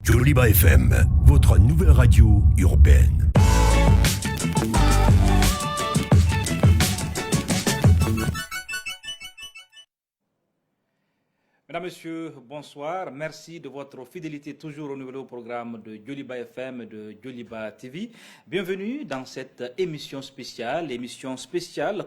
Joliba FM, votre nouvelle radio urbaine. Mesdames, Messieurs, bonsoir. Merci de votre fidélité toujours renouvelée au programme de Joliba FM et de Joliba TV. Bienvenue dans cette émission spéciale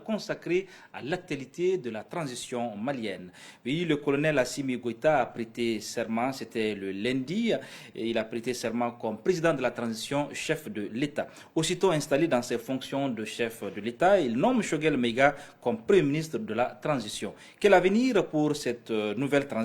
consacrée à l'actualité de la transition malienne. Oui, le colonel Assimi Goïta a prêté serment, c'était le lundi, et il a prêté serment comme président de la transition, chef de l'État. Aussitôt installé dans ses fonctions de chef de l'État, il nomme Choguel Maïga comme premier ministre de la transition. Quel avenir pour cette nouvelle transition?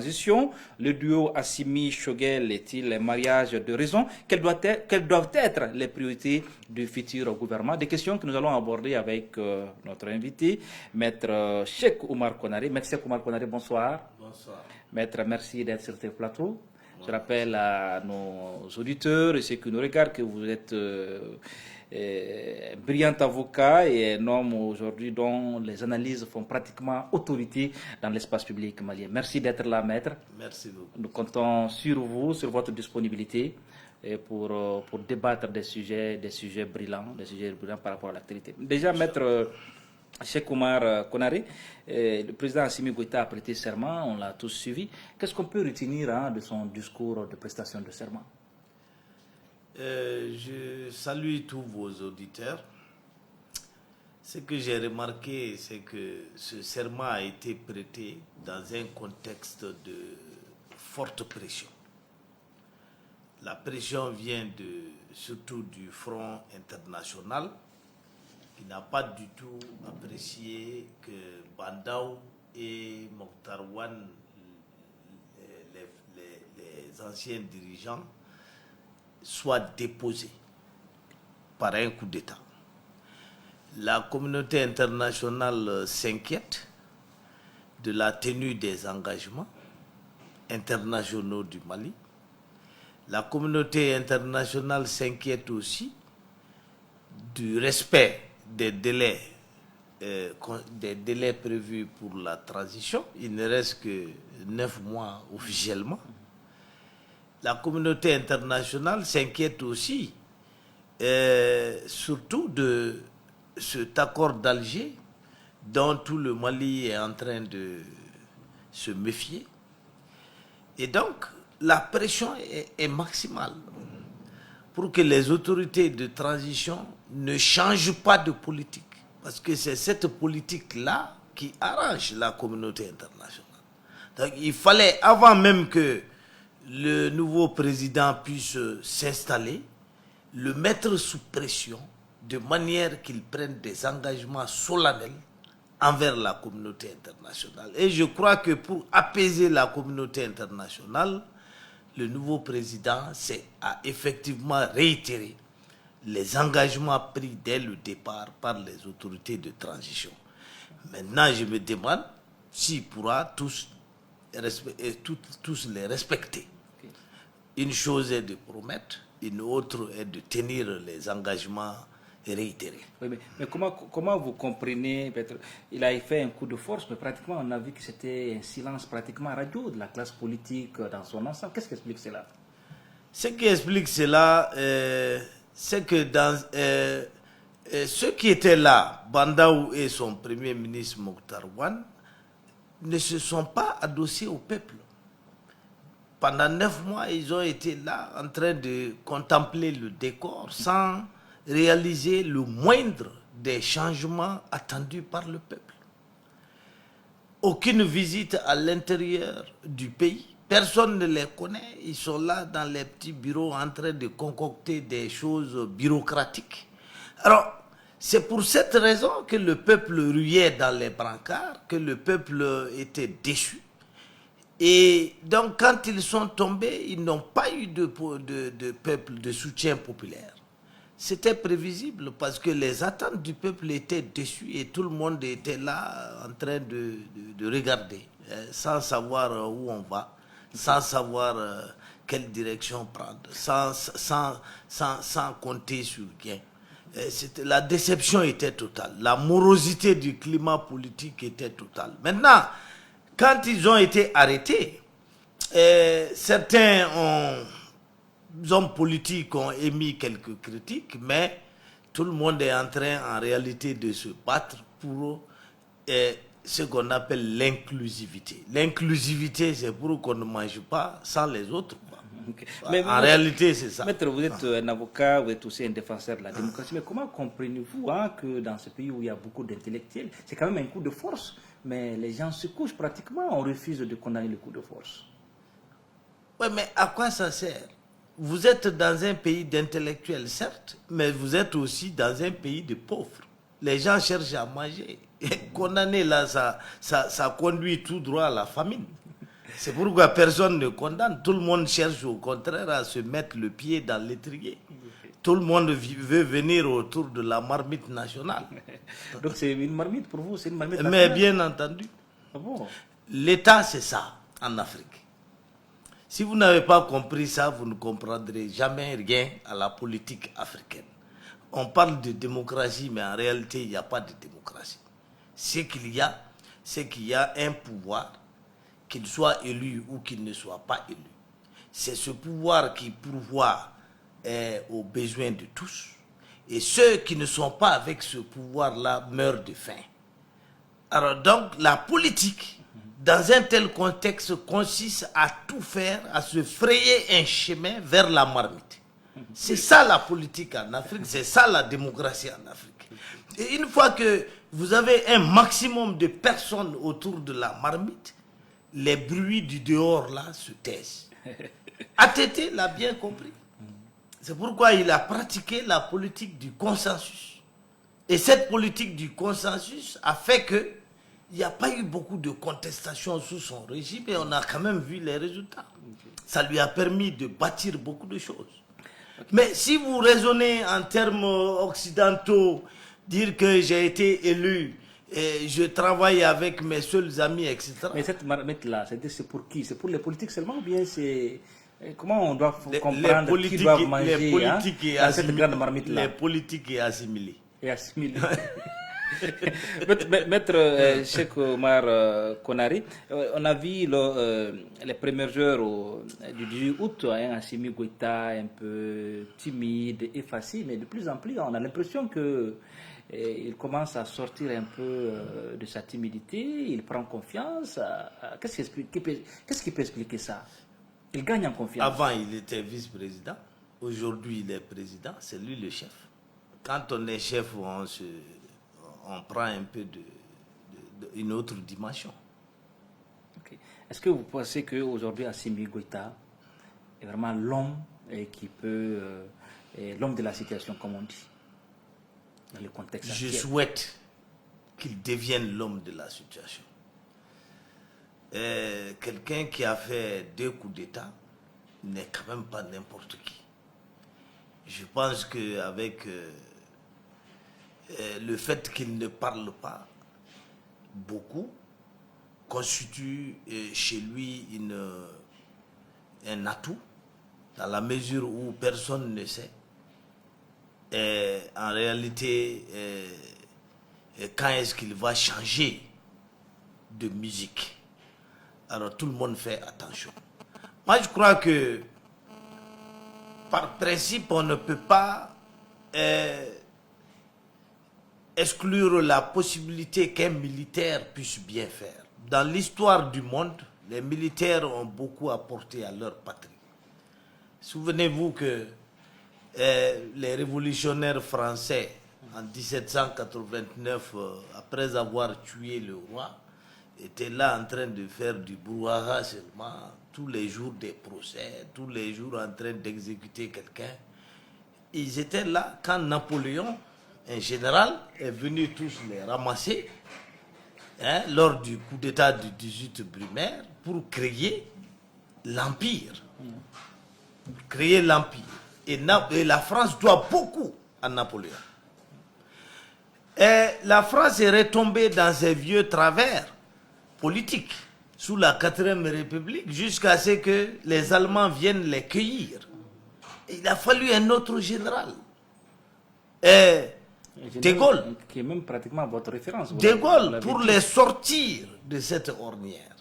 Le duo Assimi-Choguel est-il un mariage de raison? Quelles doivent être les priorités du futur gouvernement? Des questions que nous allons aborder avec notre invité, Maître Cheikh Oumar Konaré. Maître Cheikh Oumar Konaré, bonsoir. Bonsoir. Maître, merci d'être sur ce plateau. Je rappelle à nos auditeurs et ceux qui nous regardent que vous êtes brillant avocat et un homme aujourd'hui dont les analyses font pratiquement autorité dans l'espace public malien. Merci d'être là, maître. Merci beaucoup. Nous comptons sur vous, sur votre disponibilité et pour débattre des sujets brillants par rapport à l'actualité. Déjà, maître Cheikh Oumar Konaré, le président Assimi Goïta a prêté serment, on l'a tous suivi. Qu'est-ce qu'on peut retenir de son discours de prestation de serment? Je salue tous vos auditeurs. Ce que j'ai remarqué, c'est que ce serment a été prêté dans un contexte de forte pression. La pression vient surtout du front international, qui n'a pas du tout apprécié que Bandaou et Mokhtar Wane, les anciens dirigeants, soient déposés par un coup d'État. La communauté internationale s'inquiète de la tenue des engagements internationaux du Mali. La communauté internationale s'inquiète aussi du respect des délais prévus pour la transition. Il ne reste que 9 mois officiellement. La communauté internationale s'inquiète aussi, surtout de cet accord d'Alger dont tout le Mali est en train de se méfier. Et donc, la pression est maximale pour que les autorités de transition ne changent pas de politique. Parce que c'est cette politique-là qui arrange la communauté internationale. Donc, il fallait, avant même que le nouveau président puisse s'installer, le mettre sous pression de manière qu'il prenne des engagements solennels envers la communauté internationale. Et je crois que pour apaiser la communauté internationale, le nouveau président a effectivement réitéré les engagements pris dès le départ par les autorités de transition. Maintenant, je me demande s'il pourra tous les respecter. Une chose est de promettre, une autre est de tenir les engagements réitérés. Oui, mais comment vous comprenez, il a fait un coup de force, mais pratiquement on a vu que c'était un silence pratiquement radio de la classe politique dans son ensemble. Qu'est-ce qui explique cela? Ce qui explique cela, c'est que ceux qui étaient là, Bandaou et son premier ministre Mokhtar Wane, ne se sont pas adossés au peuple. Pendant 9 mois, ils ont été là en train de contempler le décor sans réaliser le moindre des changements attendus par le peuple. Aucune visite à l'intérieur du pays. Personne ne les connaît. Ils sont là dans les petits bureaux en train de concocter des choses bureaucratiques. Alors, c'est pour cette raison que le peuple ruait dans les brancards, que le peuple était déçu. Et donc, quand ils sont tombés, ils n'ont pas eu de peuple, de soutien populaire. C'était prévisible parce que les attentes du peuple étaient déçues et tout le monde était là en train de regarder, sans savoir où on va, sans savoir quelle direction prendre, sans compter sur rien. La déception était totale, la morosité du climat politique était totale. Maintenant, quand ils ont été arrêtés, certains ont hommes politiques ont émis quelques critiques, mais tout le monde est en train, en réalité, de se battre pour ce qu'on appelle l'inclusivité. L'inclusivité, c'est pour qu'on ne mange pas sans les autres. Okay. Mais en réalité, c'est ça. Maître, vous êtes un avocat, vous êtes aussi un défenseur de la démocratie. Mais comment comprenez-vous que dans ce pays où il y a beaucoup d'intellectuels, c'est quand même un coup de force, mais les gens se couchent pratiquement, on refuse de condamner le coup de force. Oui, mais à quoi ça sert? Vous êtes dans un pays d'intellectuels, certes, mais vous êtes aussi dans un pays de pauvres. Les gens cherchent à manger. Et condamner là, ça conduit tout droit à la famine. C'est pourquoi personne ne condamne. Tout le monde cherche au contraire à se mettre le pied dans l'étrier. Tout le monde veut venir autour de la marmite nationale. Donc c'est une marmite pour vous, c'est une marmite nationale. Mais bien entendu. Ah bon? L'État, c'est ça, en Afrique. Si vous n'avez pas compris ça, vous ne comprendrez jamais rien à la politique africaine. On parle de démocratie, mais en réalité, il n'y a pas de démocratie. Ce qu'il y a, c'est qu'il y a un pouvoir, qu'il soit élu ou qu'il ne soit pas élu. C'est ce pouvoir qui pourvoit aux besoins de tous. Et ceux qui ne sont pas avec ce pouvoir-là meurent de faim. Alors donc, la politique, dans un tel contexte, consiste à tout faire, à se frayer un chemin vers la marmite. C'est ça la politique en Afrique, c'est ça la démocratie en Afrique. Et une fois que vous avez un maximum de personnes autour de la marmite, les bruits du dehors là se taisent. ATT l'a bien compris. C'est pourquoi il a pratiqué la politique du consensus. Et cette politique du consensus a fait que il n'y a pas eu beaucoup de contestations sous son régime et on a quand même vu les résultats. Ça lui a permis de bâtir beaucoup de choses. Mais si vous raisonnez en termes occidentaux, dire que j'ai été élu, et je travaille avec mes seuls amis, etc. Mais cette marmite-là, c'est pour qui? C'est pour les politiques seulement ou bien c'est... Comment on doit comprendre qui doivent manger dans cette grande marmite-là? Les politiques et assimilés. Et assimilés. Maître Cheikh Omar Konaré, on a vu les premières heures du 18 août, Assimi Goïta un peu timide, effacé, mais de plus en plus, on a l'impression que il commence à sortir un peu de sa timidité, il prend confiance. Qu'est-ce qui peut expliquer ça? Il gagne en confiance. Avant, il était vice-président. Aujourd'hui, il est président. C'est lui le chef. Quand on est chef, on prend un peu une autre dimension. Okay. Est-ce que vous pensez qu'aujourd'hui, Assimi Goïta est vraiment l'homme qui peut... l'homme de la situation, comme on dit, dans le contexte actuel? Je souhaite qu'il devienne l'homme de la situation. Quelqu'un qui a fait 2 coups d'État n'est quand même pas n'importe qui. Je pense qu'avec le fait qu'il ne parle pas beaucoup constitue chez lui un atout, dans la mesure où personne ne sait. En réalité, quand est-ce qu'il va changer de musique? Alors tout le monde fait attention. Moi je crois que par principe on ne peut pas exclure la possibilité qu'un militaire puisse bien faire. Dans l'histoire du monde, les militaires ont beaucoup apporté à leur patrie. Souvenez-vous que les révolutionnaires français en 1789, après avoir tué le roi, étaient là en train de faire du brouhaha seulement, tous les jours des procès, tous les jours en train d'exécuter quelqu'un. Ils étaient là quand Napoléon, un général, est venu tous les ramasser lors du coup d'État du 18 Brumaire pour créer l'Empire. Créer l'Empire. Et la France doit beaucoup à Napoléon. Et la France est retombée dans ses vieux travers politiques sous la 4e République jusqu'à ce que les Allemands viennent les cueillir. Et il a fallu un autre général. De Gaulle. Qui est même pratiquement votre référence. De Gaulle, pour les sortir de cette ornière.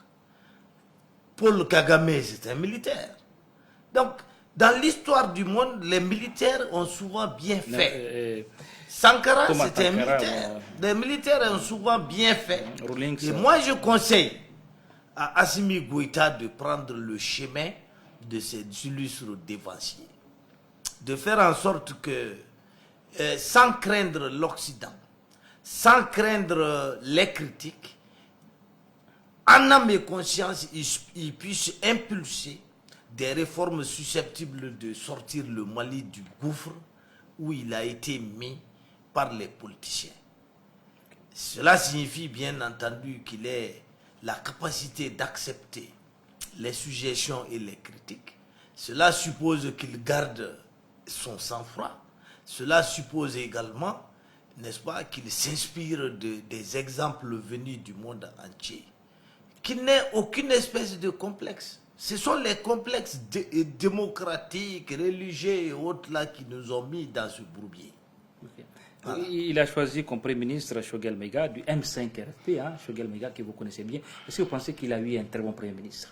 Paul Kagame, c'est un militaire. Donc, Dans l'histoire du monde, les militaires ont souvent bien fait. Sankara, Thomas c'était un Sankara, militaire. Les militaires ont souvent bien fait. Rawlings, Et moi, je conseille à Assimi Goïta de prendre le chemin de ces illustres dévanciers. De faire en sorte que, sans craindre l'Occident, sans craindre les critiques, en âme et conscience, il puisse impulser des réformes susceptibles de sortir le Mali du gouffre où il a été mis par les politiciens. Cela signifie bien entendu qu'il ait la capacité d'accepter les suggestions et les critiques. Cela suppose qu'il garde son sang-froid. Cela suppose également, n'est-ce pas, qu'il s'inspire des exemples venus du monde entier. Qu'il n'ait aucune espèce de complexe. Ce sont les complexes démocratiques, religieux et autres là qui nous ont mis dans ce bourbier. Okay. Voilà. Il a choisi comme Premier ministre Choguel Maïga du M5 RFP, Choguel Maïga que vous connaissez bien. Est-ce que vous pensez qu'il a eu un très bon Premier ministre?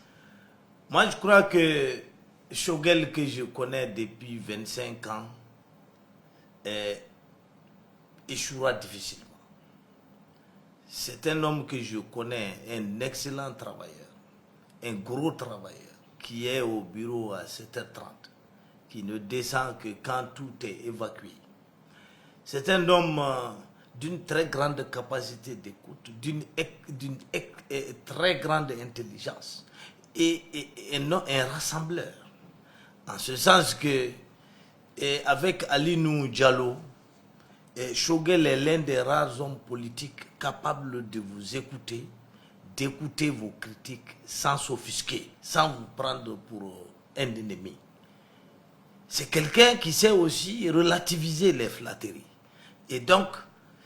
Moi, je crois que Choguel, que je connais depuis 25 ans, échouera difficilement. C'est un homme que je connais, un excellent travailleur, un gros travailleur, qui est au bureau à 7h30, qui ne descend que quand tout est évacué. C'est un homme d'une très grande capacité d'écoute, d'une très grande intelligence et un rassembleur. En ce sens que, avec Alinou Diallo, Choguel est l'un des rares hommes politiques capables de vous écouter, d'écouter vos critiques sans s'offusquer, sans vous prendre pour un ennemi. C'est quelqu'un qui sait aussi relativiser les flatteries. Et donc,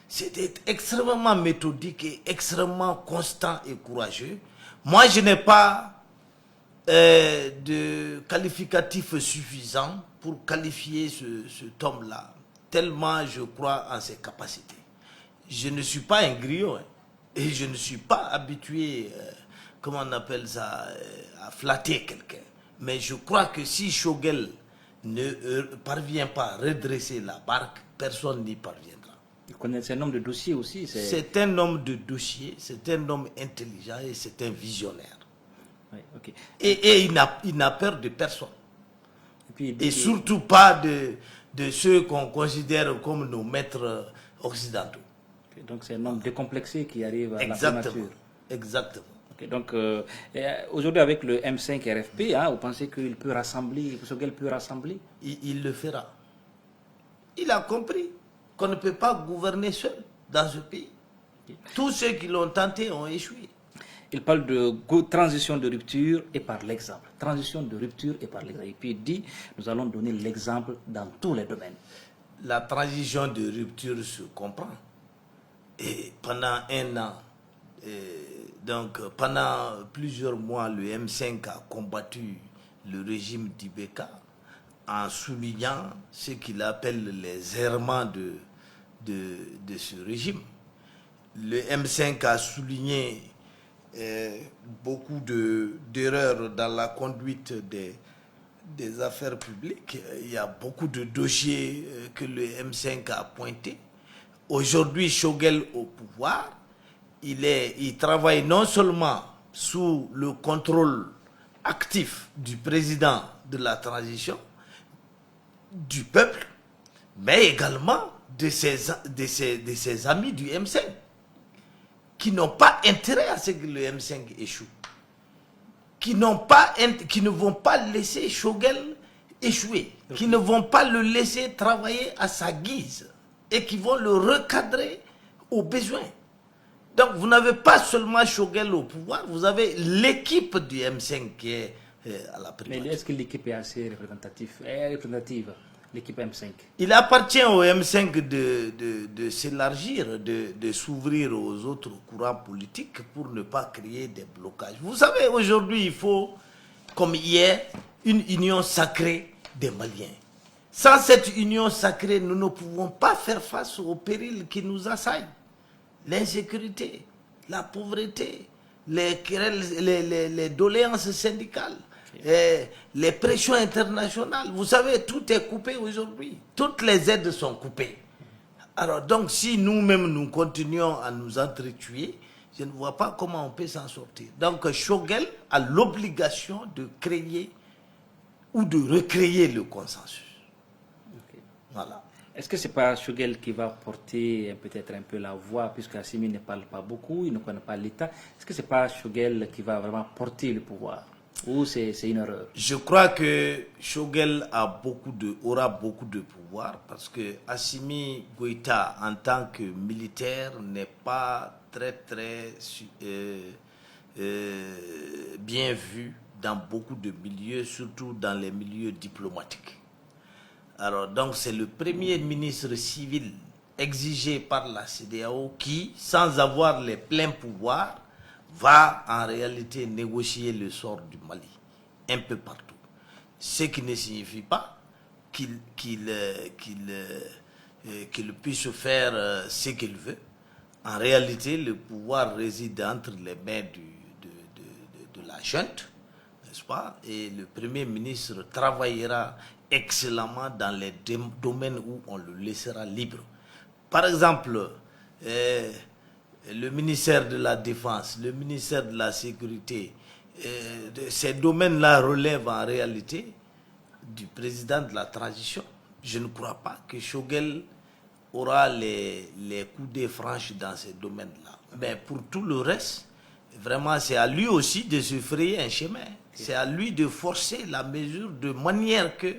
c'était extrêmement méthodique et extrêmement constant et courageux. Moi, je n'ai pas de qualificatif suffisant pour qualifier cet homme-là, tellement je crois en ses capacités. Je ne suis pas un griot, et je ne suis pas habitué, comment on appelle ça, à flatter quelqu'un. Mais je crois que si Choguel ne parvient pas à redresser la barque, personne n'y parviendra. C'est un homme de dossier aussi. C'est un homme de dossier, c'est un homme intelligent et c'est un visionnaire. Oui, okay. Et il n'a peur de personne. Et surtout pas de ceux qu'on considère comme nos maîtres occidentaux. Okay, donc c'est un homme décomplexé qui arrive à la primature. Exactement. Okay, donc aujourd'hui avec le M5 RFP, vous pensez qu'il peut rassembler, que Choguel peut rassembler? Il le fera. Il a compris qu'on ne peut pas gouverner seul dans ce pays. Okay. Tous ceux qui l'ont tenté ont échoué. Il parle de transition de rupture et par l'exemple. Transition de rupture et par l'exemple. Et puis il dit, nous allons donner l'exemple dans tous les domaines. La transition de rupture se comprend. Et pendant un an, donc pendant plusieurs mois, le M5 a combattu le régime d'Ibeka en soulignant ce qu'il appelle les errements de ce régime. Le M5 a souligné beaucoup d'erreurs dans la conduite des affaires publiques. Il y a beaucoup de dossiers que le M5 a pointés. Aujourd'hui, Choguel au pouvoir, il travaille non seulement sous le contrôle actif du président de la transition, du peuple, mais également de ses amis du M5, qui n'ont pas intérêt à ce que le M5 échoue, qui ne vont pas laisser Choguel échouer, qui ne vont pas le laisser travailler à sa guise et qui vont le recadrer aux besoins. Donc vous n'avez pas seulement Choguel au pouvoir, vous avez l'équipe du M5 qui est à la primature. Mais est-ce que l'équipe est assez représentative, l'équipe M5? Il appartient au M5 de s'élargir, de s'ouvrir aux autres courants politiques pour ne pas créer des blocages. Vous savez, aujourd'hui, il faut, comme hier, une union sacrée des Maliens. Sans cette union sacrée, nous ne pouvons pas faire face aux périls qui nous assaillent. L'insécurité, la pauvreté, les doléances syndicales, les pressions internationales. Vous savez, tout est coupé aujourd'hui. Toutes les aides sont coupées. Alors, donc, si nous-mêmes, nous continuons à nous entretuer, je ne vois pas comment on peut s'en sortir. Donc, Choguel a l'obligation de créer ou de recréer le consensus. Okay. Voilà. Est-ce que ce n'est pas Choguel qui va porter peut-être un peu la voix, puisque Assimi ne parle pas beaucoup, il ne connaît pas l'État? Est-ce que ce n'est pas Choguel qui va vraiment porter le pouvoir? Ou c'est une erreur? Je crois que Choguel aura beaucoup de pouvoir parce que Assimi Goïta, en tant que militaire, n'est pas très bien vu dans beaucoup de milieux, surtout dans les milieux diplomatiques. Alors, donc, c'est le premier ministre civil exigé par la CEDEAO qui, sans avoir les pleins pouvoirs, va en réalité négocier le sort du Mali, un peu partout. Ce qui ne signifie pas qu'il puisse faire ce qu'il veut. En réalité, le pouvoir réside entre les mains de la junte, n'est-ce pas? Et le Premier ministre travaillera excellemment dans les domaines où on le laissera libre. Par exemple, le ministère de la Défense, le ministère de la Sécurité, ces domaines-là relèvent en réalité du président de la transition. Je ne crois pas que Choguel aura les coudées franches dans ces domaines-là. Mais pour tout le reste, vraiment, c'est à lui aussi de se frayer un chemin. C'est à lui de forcer la mesure de manière que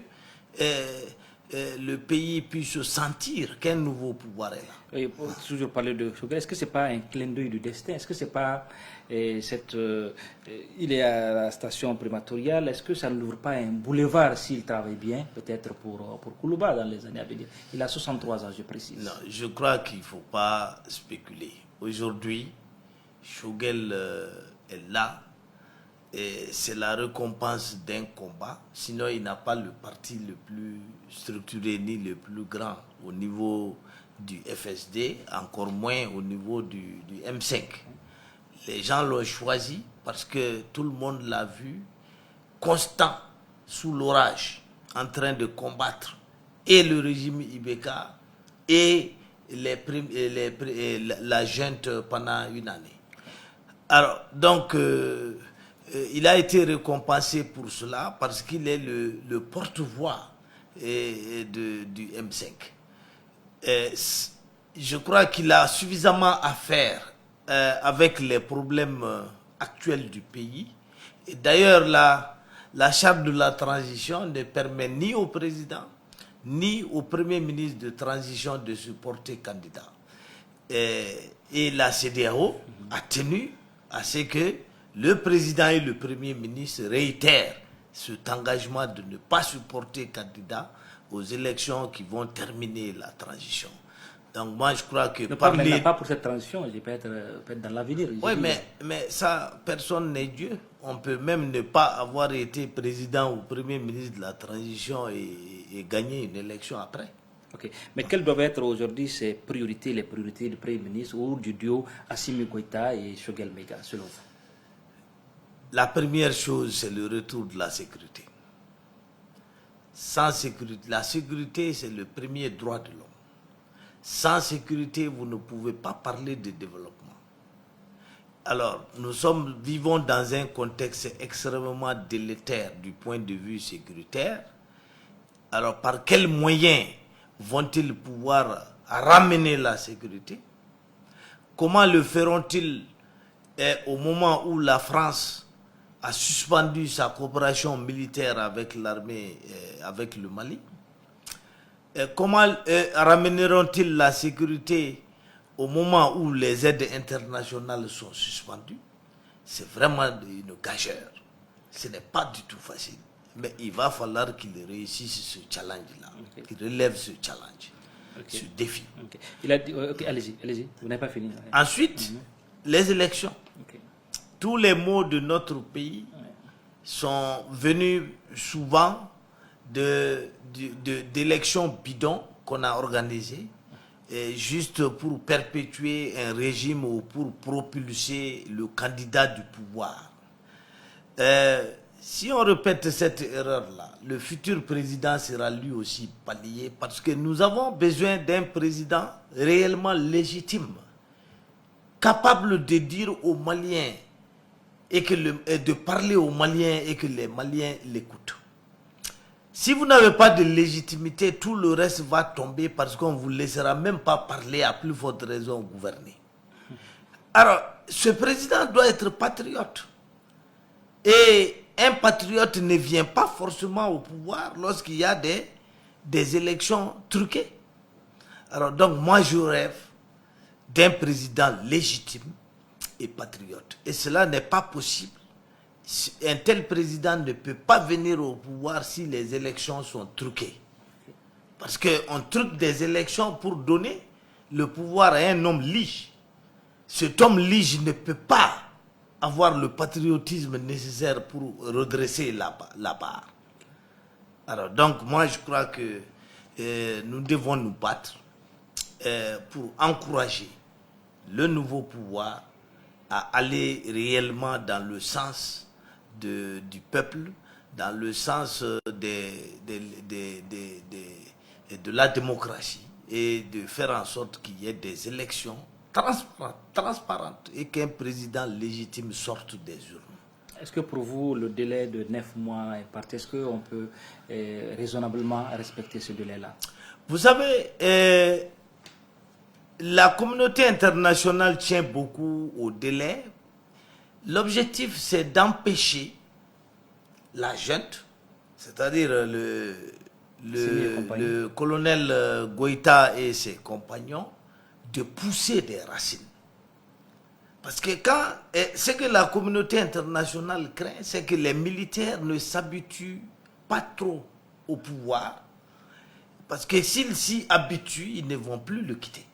le pays puisse sentir qu'un nouveau pouvoir est là. Oui, pour toujours parler de Choguel, est-ce que ce n'est pas un clin d'œil du destin? Est-ce que c'est pas il est à la station prématoriale, est-ce que ça n'ouvre pas un boulevard s'il travaille bien, peut-être pour Koulouba dans les années à venir? Il a 63 ans, je précise. Non, je crois qu'il ne faut pas spéculer. Aujourd'hui, Choguel est là. Et c'est la récompense d'un combat. Sinon, il n'a pas le parti le plus structuré ni le plus grand au niveau du FSD, encore moins au niveau du M5. Les gens l'ont choisi parce que tout le monde l'a vu constant, sous l'orage, en train de combattre et le régime Ibeka et la junte pendant une année. Alors, donc, il a été récompensé pour cela parce qu'il est le porte-voix du M5. Je crois qu'il a suffisamment à faire avec les problèmes actuels du pays. Et d'ailleurs, la charte de la transition ne permet ni au président ni au premier ministre de transition de se porter candidat. Et la CEDEAO a tenu à ce que le président et le premier ministre réitèrent cet engagement de ne pas se porter candidat aux élections qui vont terminer la transition. Donc moi je crois que pas pour cette transition, je peux être dans l'avenir. Oui, mais ça, personne n'est Dieu. On peut même ne pas avoir été président ou premier ministre de la transition et gagner une élection après. Ok. Mais quelles doivent être aujourd'hui les priorités du Premier ministre ou du duo Assimi Goïta et Choguel Maiga, selon vous? La première chose, c'est le retour de la sécurité. Sans sécurité, la sécurité, c'est le premier droit de l'homme. Sans sécurité, vous ne pouvez pas parler de développement. Alors, nous vivons dans un contexte extrêmement délétère du point de vue sécuritaire. Alors, par quels moyens vont-ils pouvoir ramener la sécurité? Comment le feront-ils au moment où la France a suspendu sa coopération militaire avec l'armée, avec le Mali? Comment ramèneront-ils la sécurité au moment où les aides internationales sont suspendues? C'est vraiment une gageure. Ce n'est pas du tout facile. Mais il va falloir qu'ils réussissent ce challenge-là, qu'ils relèvent ce challenge, ce défi. Il a dit, allez-y, vous n'avez pas fini. Ensuite, les élections. Tous les maux de notre pays sont venus souvent d'élections bidons qu'on a organisées juste pour perpétuer un régime ou pour propulser le candidat du pouvoir. Si on répète cette erreur-là, le futur président sera lui aussi balayé parce que nous avons besoin d'un président réellement légitime, capable de dire aux Maliens et de parler aux Maliens et que les Maliens l'écoutent. Si vous n'avez pas de légitimité, tout le reste va tomber parce qu'on ne vous laissera même pas parler, à plus forte raison gouverner. Alors, ce président doit être patriote. Et un patriote ne vient pas forcément au pouvoir lorsqu'il y a des élections truquées. Alors donc moi je rêve d'un président légitime et patriote. Et cela n'est pas possible. Un tel président ne peut pas venir au pouvoir si les élections sont truquées. Parce qu'on truque des élections pour donner le pouvoir à un homme lige. Cet homme lige ne peut pas avoir le patriotisme nécessaire pour redresser la barre. Alors donc moi je crois que nous devons nous battre pour encourager le nouveau pouvoir à aller réellement dans le sens du peuple, dans le sens de la démocratie et de faire en sorte qu'il y ait des élections transparentes et qu'un président légitime sorte des urnes. Est-ce que pour vous, le délai de 9 mois est parti? Est-ce qu'on peut raisonnablement respecter ce délai-là? Vous savez, la communauté internationale tient beaucoup au délai. L'objectif, c'est d'empêcher la junte, c'est-à-dire le colonel Goïta et ses compagnons, de pousser des racines. Parce que ce que la communauté internationale craint, c'est que les militaires ne s'habituent pas trop au pouvoir. Parce que s'ils s'y habituent, ils ne vont plus le quitter.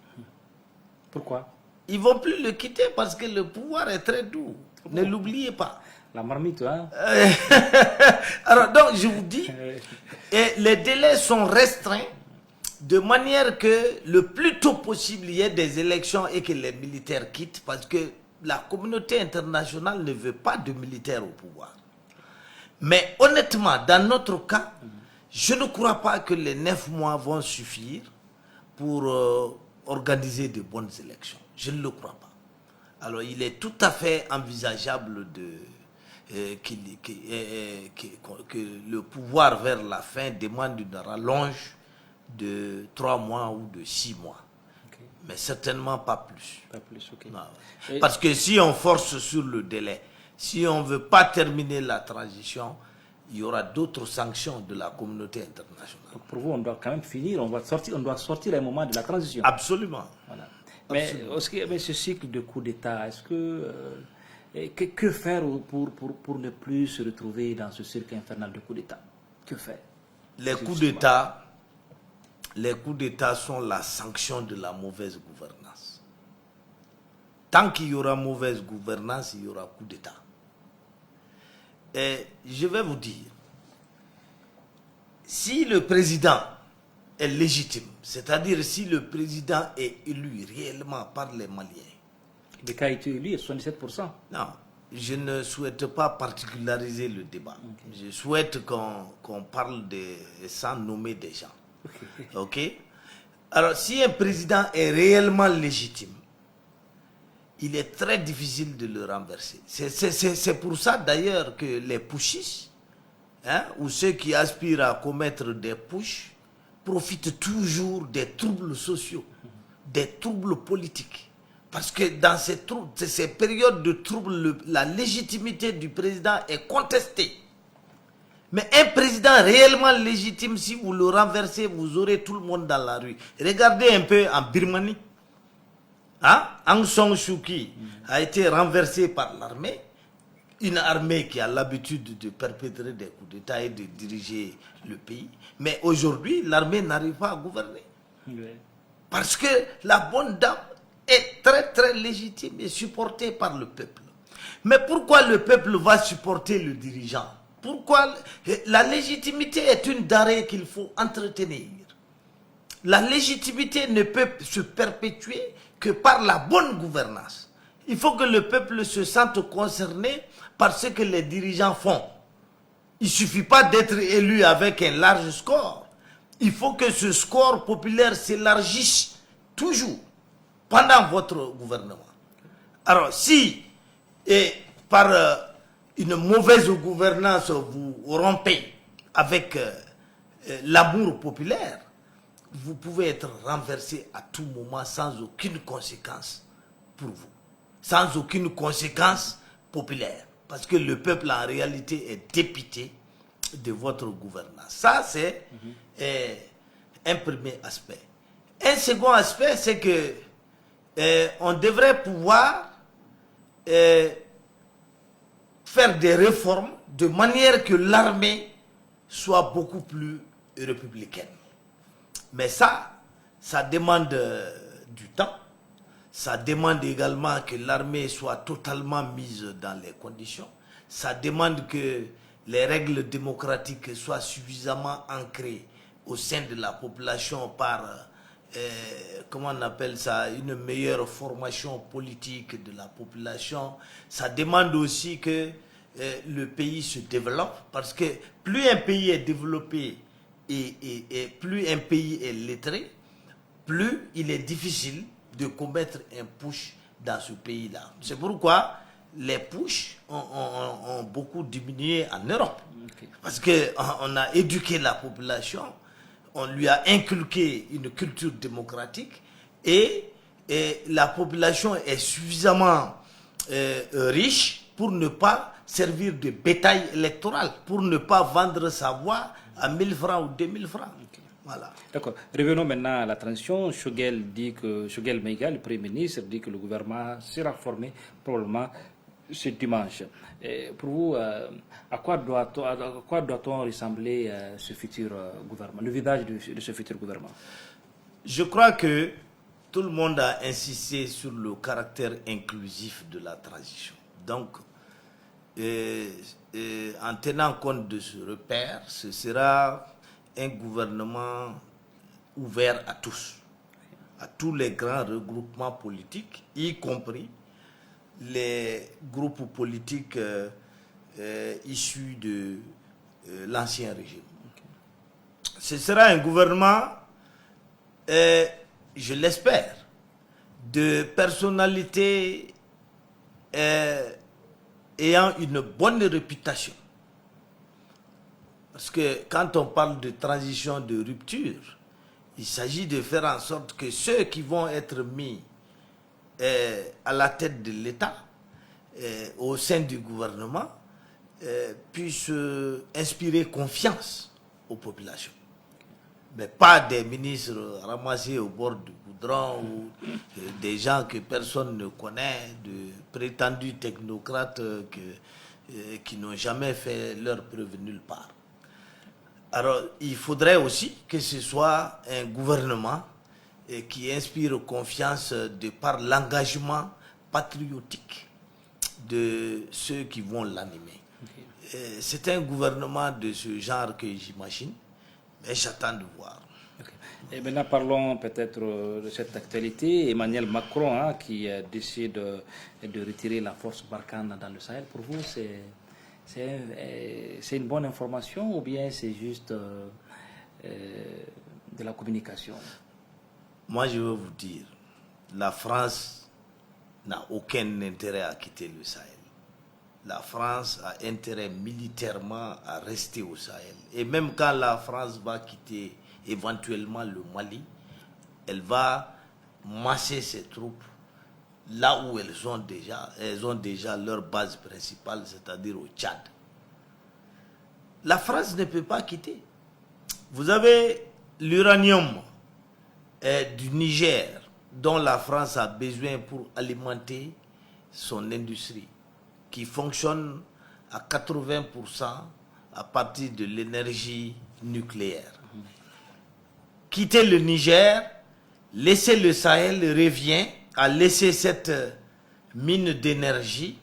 Pourquoi? Ils ne vont plus le quitter parce que le pouvoir est très doux. Ne l'oubliez pas. La marmite, hein? Alors donc, je vous dis, les délais sont restreints de manière que le plus tôt possible, il y ait des élections et que les militaires quittent parce que la communauté internationale ne veut pas de militaires au pouvoir. Mais honnêtement, dans notre cas, je ne crois pas que les 9 mois vont suffire pour organiser de bonnes élections. Je ne le crois pas. Alors il est tout à fait envisageable que le pouvoir vers la fin demande une rallonge de 3 mois ou de 6 mois. Okay. Mais certainement pas plus. Pas plus, ok. Non. Parce que si on force sur le délai, si on ne veut pas terminer la transition, il y aura d'autres sanctions de la communauté internationale. Donc pour vous, on doit quand même finir, on doit sortir un moment de la transition. Absolument. Voilà. Absolument. Mais ce cycle de coup d'État, est-ce que faire pour ne plus se retrouver dans ce cirque infernal de coup d'État? Que faire? Les coups d'État sont la sanction de la mauvaise gouvernance. Tant qu'il y aura mauvaise gouvernance, il y aura coup d'État. Et je vais vous dire, si le président est légitime, c'est-à-dire si le président est élu réellement par les Maliens. Le cas a été élu, 77%. Non, je ne souhaite pas particulariser le débat. Okay. Je souhaite qu'on parle sans nommer des gens. Ok. Alors, si un président est réellement légitime, il est très difficile de le renverser. C'est pour ça d'ailleurs que les putschistes, ou ceux qui aspirent à commettre des putschs, profitent toujours des troubles sociaux, des troubles politiques. Parce que dans ces périodes de troubles, la légitimité du président est contestée. Mais un président réellement légitime, si vous le renversez, vous aurez tout le monde dans la rue. Regardez un peu en Birmanie. Aung San Suu Kyi a été renversé par l'armée. Une armée qui a l'habitude de perpétrer des coups d'État et de diriger le pays. Mais aujourd'hui, l'armée n'arrive pas à gouverner. Oui. Parce que la bonne dame est très très légitime et supportée par le peuple. Mais pourquoi le peuple va supporter le dirigeant? Pourquoi? La légitimité est une denrée qu'il faut entretenir. La légitimité ne peut se perpétuer que par la bonne gouvernance. Il faut que le peuple se sente concerné par ce que les dirigeants font. il ne suffit pas d'être élu avec un large score. Il faut que ce score populaire s'élargisse toujours pendant votre gouvernement. Alors, si par une mauvaise gouvernance vous rompez avec l'amour populaire, vous pouvez être renversé à tout moment sans aucune conséquence pour vous, sans aucune conséquence populaire, parce que le peuple en réalité est dépité de votre gouvernance. Ça, c'est un premier aspect. Un second aspect, c'est que on devrait pouvoir faire des réformes de manière que l'armée soit beaucoup plus républicaine. Mais ça demande du temps. Ça demande également que l'armée soit totalement mise dans les conditions. Ça demande que les règles démocratiques soient suffisamment ancrées au sein de la population par, comment on appelle ça, une meilleure formation politique de la population. Ça demande aussi que le pays se développe, parce que plus un pays est développé et plus un pays est lettré, plus il est difficile de commettre un push dans ce pays-là. C'est pourquoi les pushs ont beaucoup diminué en Europe. Okay. Parce qu'on a éduqué la population, on lui a inculqué une culture démocratique et la population est suffisamment riche pour ne pas servir de bétail électoral, pour ne pas vendre sa voix à 1000 francs ou 2000 francs. Okay. Voilà. D'accord. Revenons maintenant à la transition. Choguel Maïga, le Premier ministre, dit que le gouvernement sera formé probablement ce dimanche. Pour vous, à quoi doit-on ressembler ce futur gouvernement, le visage de ce futur gouvernement? Je crois que tout le monde a insisté sur le caractère inclusif de la transition. Donc, en tenant compte de ce repère, ce sera un gouvernement ouvert à tous les grands regroupements politiques, y compris les groupes politiques issus de l'ancien régime. Okay. Ce sera un gouvernement, je l'espère, de personnalités ayant une bonne réputation. Parce que quand on parle de transition, de rupture, il s'agit de faire en sorte que ceux qui vont être mis à la tête de l'État, au sein du gouvernement, puissent inspirer confiance aux populations. Mais pas des ministres ramassés au bord du goudron ou des gens que personne ne connaît, de prétendus technocrates qui n'ont jamais fait leur preuve nulle part. Alors, il faudrait aussi que ce soit un gouvernement qui inspire confiance de par l'engagement patriotique de ceux qui vont l'animer. Okay. C'est un gouvernement de ce genre que j'imagine, mais j'attends de voir. Okay. Et maintenant, parlons peut-être de cette actualité. Emmanuel Macron qui décide de retirer la force Barkhane dans le Sahel. Pour vous, c'est une bonne information ou bien c'est juste de la communication? Moi, je veux vous dire, la France n'a aucun intérêt à quitter le Sahel. La France a intérêt militairement à rester au Sahel. Et même quand la France va quitter éventuellement le Mali, elle va masser ses troupes là où elles ont déjà leur base principale, c'est-à-dire au Tchad. La France ne peut pas quitter. Vous avez l'uranium du Niger, dont la France a besoin pour alimenter son industrie, qui fonctionne à 80% à partir de l'énergie nucléaire. Quitter le Niger, laisser le Sahel revient à laisser cette mine d'énergie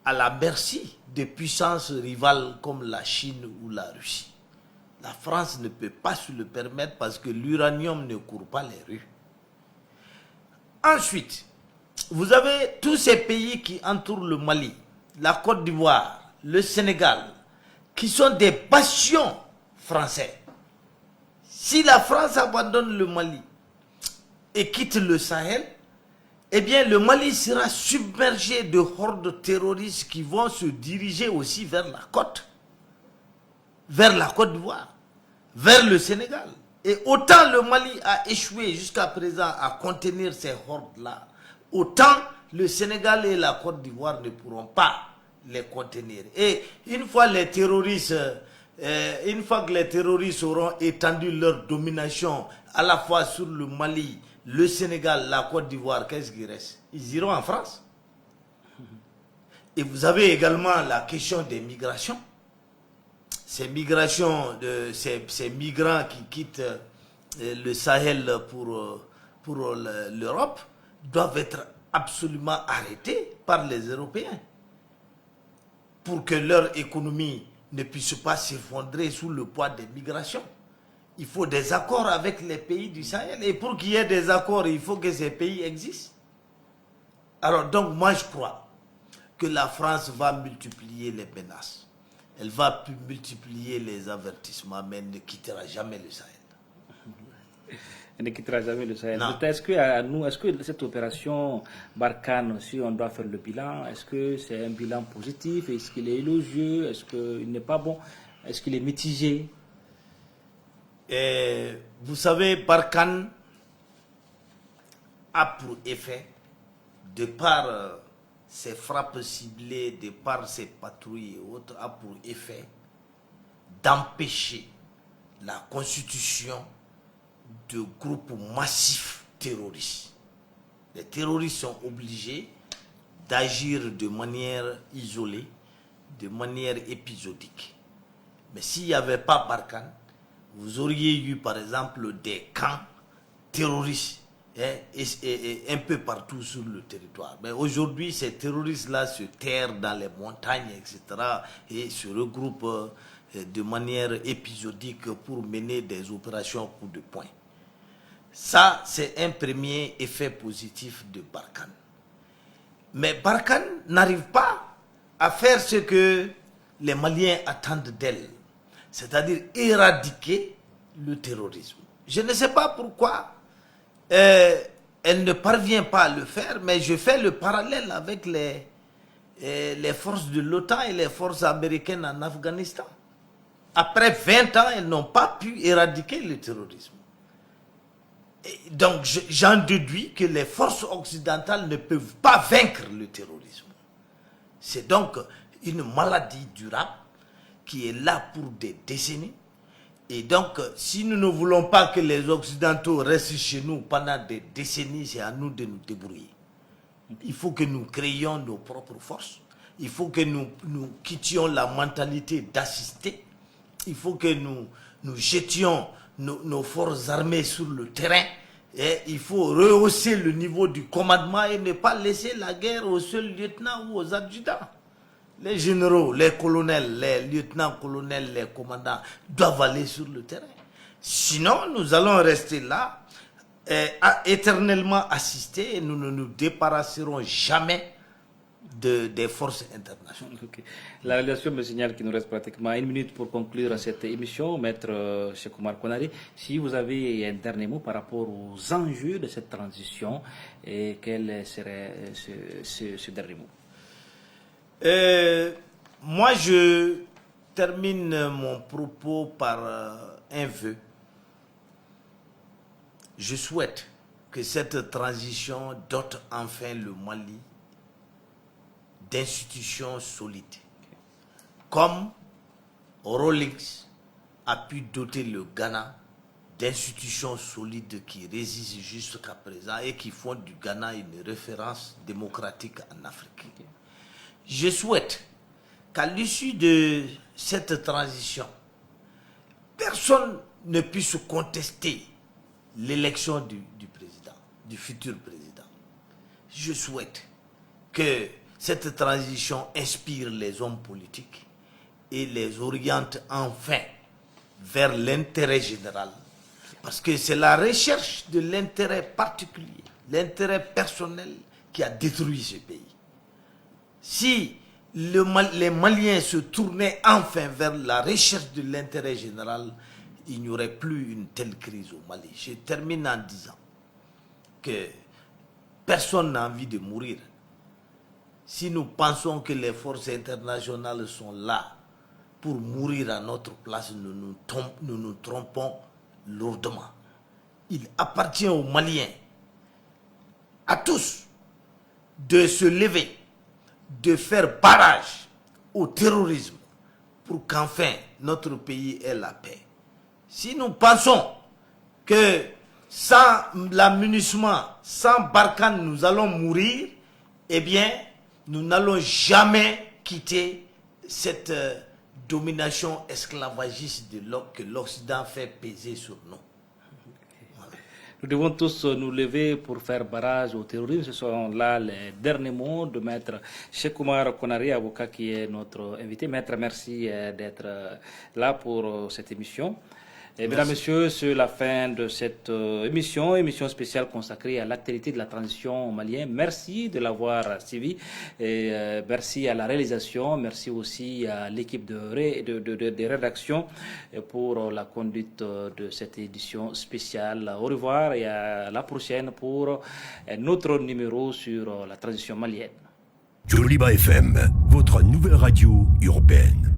à la merci de puissances rivales comme la Chine ou la Russie. La France ne peut pas se le permettre parce que l'uranium ne court pas les rues. Ensuite, vous avez tous ces pays qui entourent le Mali, la Côte d'Ivoire, le Sénégal, qui sont des bastions français. Si la France abandonne le Mali et quitte le Sahel, eh bien le Mali sera submergé de hordes terroristes qui vont se diriger aussi vers la Côte d'Ivoire, vers le Sénégal. Et autant le Mali a échoué jusqu'à présent à contenir ces hordes-là, autant le Sénégal et la Côte d'Ivoire ne pourront pas les contenir. Et une fois que les terroristes auront étendu leur domination à la fois sur le Mali, le Sénégal, la Côte d'Ivoire, qu'est-ce qui reste? Ils iront en France. Et vous avez également la question des migrations. Ces migrations, ces migrants qui quittent le Sahel pour l'Europe doivent être absolument arrêtés par les Européens pour que leur économie ne puisse pas s'effondrer sous le poids des migrations. Il faut des accords avec les pays du Sahel. Et pour qu'il y ait des accords, il faut que ces pays existent. Alors donc moi je crois que la France va multiplier les menaces. Elle va multiplier les avertissements, mais elle ne quittera jamais le Sahel. Elle ne quittera jamais le Sahel. Non. Est-ce que cette opération Barkhane, si on doit faire le bilan, est-ce que c'est un bilan positif? Est-ce qu'il est élogieux? Est-ce qu'il n'est pas bon? Est-ce qu'il est mitigé? Et vous savez, Barkhane a pour effet, de par ses frappes ciblées, de par ses patrouilles et autres, a pour effet d'empêcher la constitution de groupes massifs terroristes. Les terroristes sont obligés d'agir de manière isolée, de manière épisodique. Mais s'il n'y avait pas Barkhane, vous auriez eu par exemple des camps terroristes et un peu partout sur le territoire. Mais aujourd'hui, ces terroristes-là se terrent dans les montagnes, etc. et se regroupent de manière épisodique pour mener des opérations coup de poing. Ça, c'est un premier effet positif de Barkhane. Mais Barkhane n'arrive pas à faire ce que les Maliens attendent d'elle, c'est-à-dire éradiquer le terrorisme. Je ne sais pas pourquoi elle ne parvient pas à le faire, mais je fais le parallèle avec les forces de l'OTAN et les forces américaines en Afghanistan. Après 20 ans, elles n'ont pas pu éradiquer le terrorisme. Et donc, j'en déduis que les forces occidentales ne peuvent pas vaincre le terrorisme. C'est donc une maladie durable qui est là pour des décennies. Et donc, si nous ne voulons pas que les Occidentaux restent chez nous pendant des décennies, c'est à nous de nous débrouiller. Il faut que nous créions nos propres forces. Il faut que nous quittions la mentalité d'assister. Il faut que nous jetions nos forces armées sur le terrain. Et il faut rehausser le niveau du commandement et ne pas laisser la guerre aux seuls lieutenants ou aux adjudants. Les généraux, les colonels, les lieutenants-colonels, les commandants doivent aller sur le terrain. Sinon, nous allons rester là, éternellement assistés, et nous ne nous débarrasserons jamais des forces internationales. Okay. La réalisation me signale qu'il nous reste pratiquement 1 minute pour conclure cette émission. Maître Cheikh Oumar Konaré, si vous avez un dernier mot par rapport aux enjeux de cette transition, et quel serait ce dernier mot? Moi, je termine mon propos par un vœu. Je souhaite que cette transition dote enfin le Mali d'institutions solides, comme Rawlings a pu doter le Ghana d'institutions solides qui résistent jusqu'à présent et qui font du Ghana une référence démocratique en Afrique. Je souhaite qu'à l'issue de cette transition, personne ne puisse contester l'élection du président, du futur président. Je souhaite que cette transition inspire les hommes politiques et les oriente enfin vers l'intérêt général. Parce que c'est la recherche de l'intérêt particulier, l'intérêt personnel qui a détruit ce pays. Si les Maliens se tournaient enfin vers la recherche de l'intérêt général, il n'y aurait plus une telle crise au Mali. Je termine en disant que personne n'a envie de mourir. Si nous pensons que les forces internationales sont là pour mourir à notre place, nous nous trompons lourdement. Il appartient aux Maliens, à tous, de se lever, de faire barrage au terrorisme pour qu'enfin notre pays ait la paix. Si nous pensons que sans l'amunissement, sans Barkhane, nous allons mourir, eh bien, nous n'allons jamais quitter cette domination esclavagiste que l'Occident fait peser sur nous. Nous devons tous nous lever pour faire barrage au terrorisme. Ce sont là les derniers mots de Maître Cheikh Oumar Konaré, avocat qui est notre invité. Maître, merci d'être là pour cette émission. Et mesdames, messieurs, c'est la fin de cette émission spéciale consacrée à l'actualité de la transition malienne. Merci de l'avoir suivi. Et merci à la réalisation. Merci aussi à l'équipe de rédaction pour la conduite de cette édition spéciale. Au revoir et à la prochaine pour notre numéro sur la transition malienne. Joliba FM, votre nouvelle radio urbaine.